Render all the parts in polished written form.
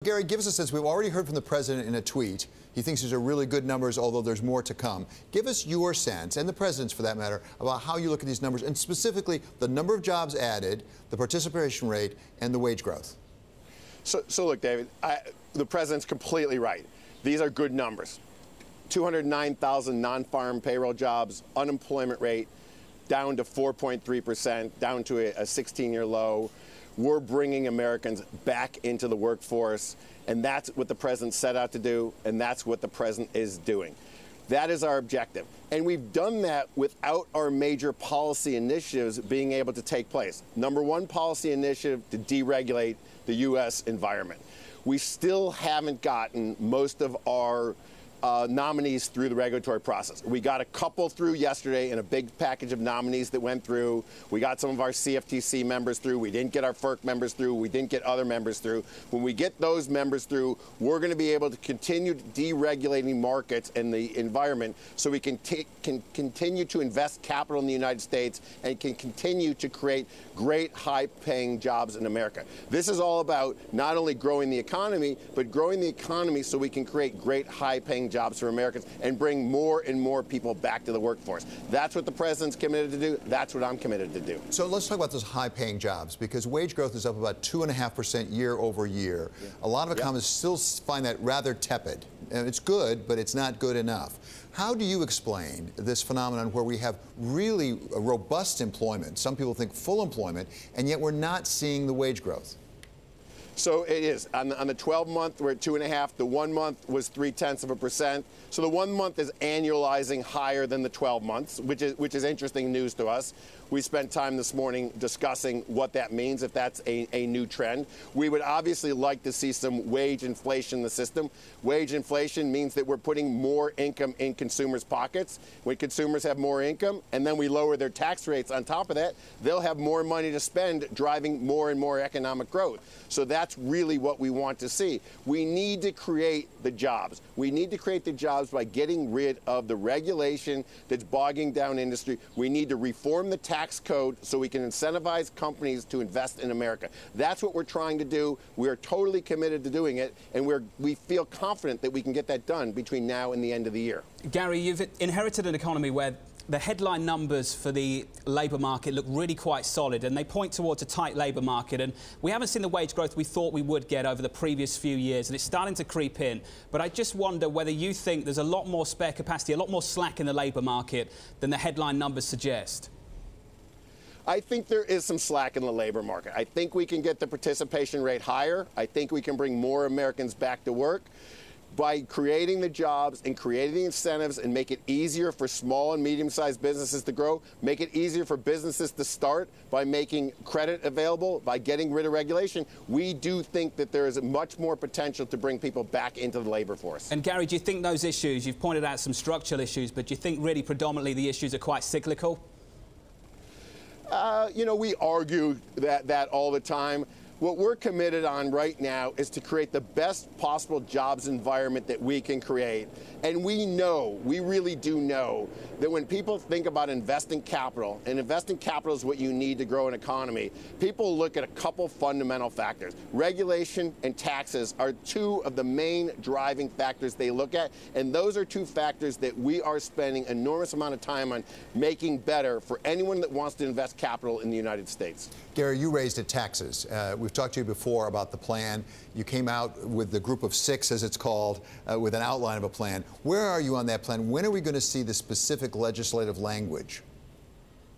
Gary, give us a sense. We've already heard from the president in a tweet. He thinks these are really good numbers, although there's more to come. Give us your sense, and the president's for that matter, about how you look at these numbers, and specifically the number of jobs added, the participation rate, and the wage growth. So look, David, the president's completely right. These are good numbers. 209,000 non-farm payroll jobs, unemployment rate down to 4.3%, down to a 16-year low. We're bringing Americans back into the workforce, and that's what the president set out to do, and that's what the president is doing. That is our objective. And we've done that without our major policy initiatives being able to take place. Number one policy initiative, to deregulate the U.S. environment. We still haven't gotten most of our nominees through the regulatory process. We got a couple through yesterday in a big package of nominees that went through. We got some of our CFTC members through. We didn't get our FERC members through. We didn't get other members through. When we get those members through, we're going to be able to continue deregulating markets and the environment so we can continue to invest capital in the United States and can continue to create great high-paying jobs in America. This is all about not only growing the economy, but growing the economy so we can create great high-paying jobs for Americans and bring more and more people back to the workforce. That's what the president's committed to do. That's what I'm committed to do. So let's talk about those high-paying jobs, because wage growth is up about 2.5% year over year. Yeah. A lot of economists still find that rather tepid. And it's good, but it's not good enough. How do you explain this phenomenon where we have really robust employment, some people think full employment, and yet we're not seeing the wage growth? So it is. On the 12-month, we're at 2.5. The 1 month was 0.3%. So the 1 month is annualizing higher than the 12 months, which is interesting news to us. We spent time this morning discussing what that means, if that's a new trend. We would obviously like to see some wage inflation in the system. Wage inflation means that we're putting more income in consumers' pockets. When consumers have more income and then we lower their tax rates on top of that, they'll have more money to spend, driving more and more economic growth. So that's really what we want to see. We need to create the jobs. We need to create the jobs by getting rid of the regulation that's bogging down industry. We need to reform the tax code so we can incentivize companies to invest in America. That's what we're trying to do. We are totally committed to doing it, and we feel confident that we can get that done between now and the end of the year. Gary, you've inherited an economy where the headline numbers for the labour market look really quite solid, and they point towards a tight labour market. And we haven't seen the wage growth we thought we would get over the previous few years, and it's starting to creep in. But I just wonder whether you think there's a lot more spare capacity, a lot more slack in the labour market than the headline numbers suggest. I think there is some slack in the labor market. I think we can get the participation rate higher. I think we can bring more Americans back to work by creating the jobs and creating the incentives and make it easier for small and medium-sized businesses to grow, make it easier for businesses to start by making credit available, by getting rid of regulation. We do think that there is much more potential to bring people back into the labor force. And Gary, do you think those issues, you've pointed out some structural issues, but do you think really predominantly the issues are quite cyclical? You know, we argue that all the time. What we're committed on right now is to create the best possible jobs environment that we can create. And we know, we really do know, that when people think about investing capital, and investing capital is what you need to grow an economy, people look at a couple fundamental factors. Regulation and taxes are two of the main driving factors they look at, and those are two factors that we are spending an enormous amount of time on making better for anyone that wants to invest capital in the United States. Gary, you raised taxes. We've talked to you before about the plan. You came out with the Group of Six, as it's called, with an outline of a plan. Where are you on that plan? When are we going to see the specific legislative language?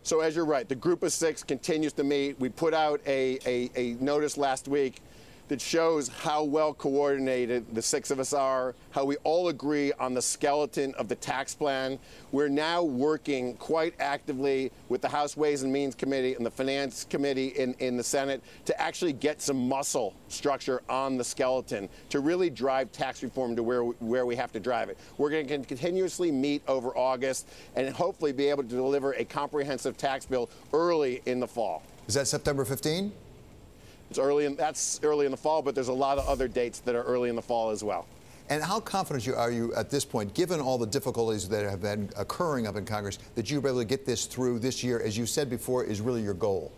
So as you're right, the Group of Six continues to meet. We put out a notice last week that shows how well coordinated the six of us are, how we all agree on the skeleton of the tax plan. We're now working quite actively with the House Ways and Means Committee and the Finance Committee in the Senate to actually get some muscle structure on the skeleton to really drive tax reform to where we have to drive it. We're going to continuously meet over August and hopefully be able to deliver a comprehensive tax bill early in the fall. Is that September 15? That's early in the fall, but there's a lot of other dates that are early in the fall as well. And how confident are you at this point, given all the difficulties that have been occurring up in Congress, that you'll be able to get this through this year, as you said before, is really your goal?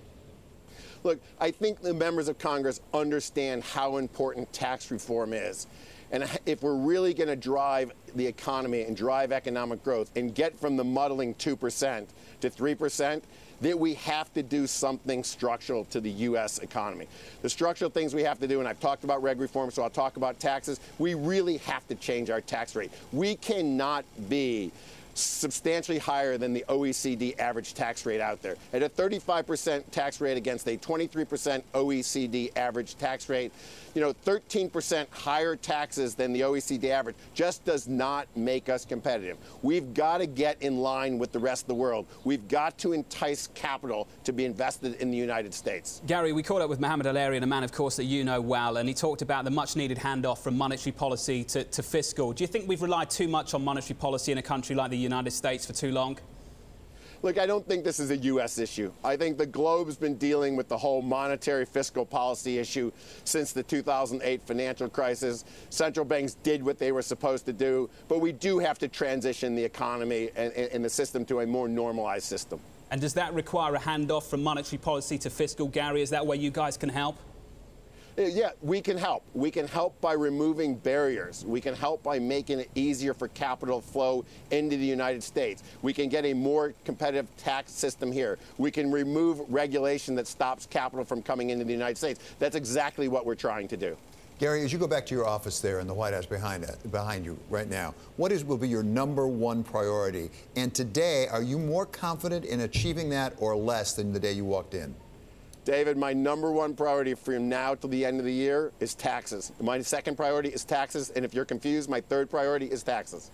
Look, I think the members of Congress understand how important tax reform is. And if we're really going to drive the economy and drive economic growth and get from the muddling 2% to 3%, that we have to do something structural to the U.S. economy. The structural things we have to do, and I've talked about reg reform, so I'll talk about taxes, we really have to change our tax rate. We cannot be substantially higher than the OECD average tax rate out there. At a 35% tax rate against a 23% OECD average tax rate, 13% higher taxes than the OECD average just does not make us competitive. We've got to get in line with the rest of the world. We've got to entice capital to be invested in the United States. Gary, we caught up with Mohamed El-Erian, a man, of course, that you know well, and he talked about the much-needed handoff from monetary policy to fiscal. Do you think we've relied too much on monetary policy in a country like the United States for too long? Look, I don't think this is a U.S. issue. I think the globe's been dealing with the whole monetary fiscal policy issue since the 2008 financial crisis. Central banks did what they were supposed to do, but we do have to transition the economy and the system to a more normalized system. And does that require a handoff from monetary policy to fiscal, Gary? Is that where you guys can help? Yeah, we can help. We can help by removing barriers. We can help by making it easier for capital flow into the United States. We can get a more competitive tax system here. We can remove regulation that stops capital from coming into the United States. That's exactly what we're trying to do. Gary, as you go back to your office there in the White House behind you right now, what will be your #1 priority? And today, are you more confident in achieving that or less than the day you walked in? David, my #1 priority from now till the end of the year is taxes. My second priority is taxes, and if you're confused, my third priority is taxes.